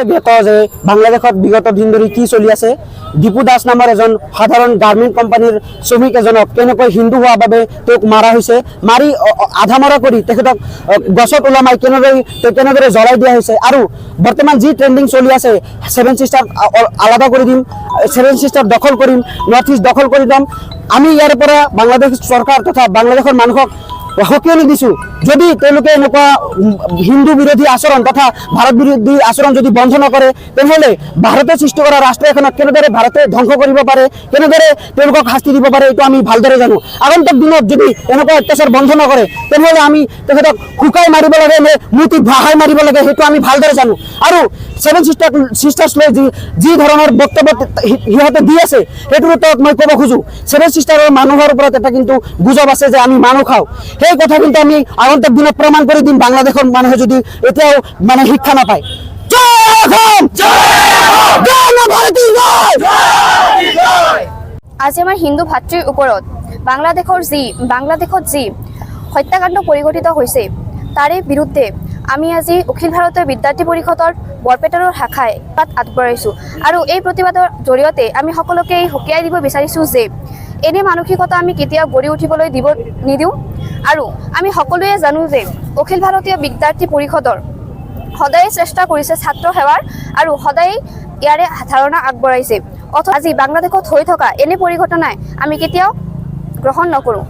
জ্ঞাত যে বাংলাদেশত বিগত দিন ধৰি কি চলি আছে। দীপু দাস নামৰ এজন সাধাৰণ গাৰ্মেণ্ট কোম্পানীৰ শ্ৰমিক এজনক কেনেকৈ হিন্দু হোৱাৰ বাবে তেওঁক মাৰা হৈছে, মাৰি আধা মৰা কৰি তেখেতক গছত ওলমাই কেনেদৰে জ্বলাই দিয়া হৈছে। আৰু বৰ্তমান যি ট্ৰেণ্ডিং চলি আছে, 7 চিষ্টাৰ আলাদা কৰি দিম, 7 চিষ্টাৰ দখল কৰিম, নৰ্থ ইষ্ট দখল কৰি দিম। আমি ইয়াৰ পৰা বাংলাদেশ চৰকাৰ তথা বাংলাদেশৰ মানুহক সকীয়নি দিছোঁ, যদি তেওঁলোকে এনেকুৱা হিন্দু বিৰোধী আচৰণ তথা ভাৰত বিৰোধী আচৰণ যদি বন্ধ নকৰে, তেনেহ'লে ভাৰতে সৃষ্টি কৰা ৰাষ্ট্ৰ এখনক কেনেদৰে ভাৰতে ধ্বংস কৰিব পাৰে, কেনেদৰে তেওঁলোকক শাস্তি দিব পাৰে, এইটো আমি ভালদৰে জানো। আগন্তুক দিনত যদি এনেকুৱা অত্যাচাৰ বন্ধ নকৰে, তেনেহ'লে আমি তেখেতক শুকাই মাৰিব লাগে নে মূৰ্তিত ভাহাই মাৰিব লাগে, সেইটো আমি ভালদৰে জানো। আৰু 7 চিষ্টাৰ্ছ লৈ যি ধৰণৰ বক্তব্য সিহঁতে দি আছে, সেইটোৰ ওপৰত মই ক'ব খোজোঁ, 7 চিষ্টাৰৰ মানুহৰ ওপৰত এটা কিন্তু গুজব আছে যে আমি মানুহ খাওঁ। সেই কথা কিন্তু আমি আগন্তুক দিনত প্ৰমাণ কৰি দিম, বাংলাদেশৰ মানুহে যদি এতিয়াও শিক্ষা নাপায়। আজি আমাৰ হিন্দু ভাতৃৰ ওপৰত বাংলাদেশত যি হত্যাকাণ্ড পৰিঘটিত হৈছে, তাৰে বিৰুদ্ধে আমি আজি অখিল ভাৰতীয় বিদ্যাৰ্থী পৰিষদৰ বৰপেটাৰ শাখাই আগবঢ়াইছোঁ। আৰু এই প্ৰতিবাদৰ জৰিয়তে আমি সকলোকে সকীয়াই দিব বিচাৰিছোঁ যে এনে মানসিকতা আমি কেতিয়াও গঢ়ি উঠিবলৈ নিদিওঁ। আৰু আমি সকলোৱে জানো যে অখিল ভাৰতীয় বিদ্যাৰ্থী পৰিষদৰ সদায় চেষ্টা কৰিছে ছাত্ৰ সেৱাৰ, আৰু সদায় ইয়াৰে ধাৰণা আগবঢ়াইছে। আজি বাংলাদেশত হৈ থকা এনে পৰিঘটনাই আমি কেতিয়াও গ্ৰহণ নকৰোঁ।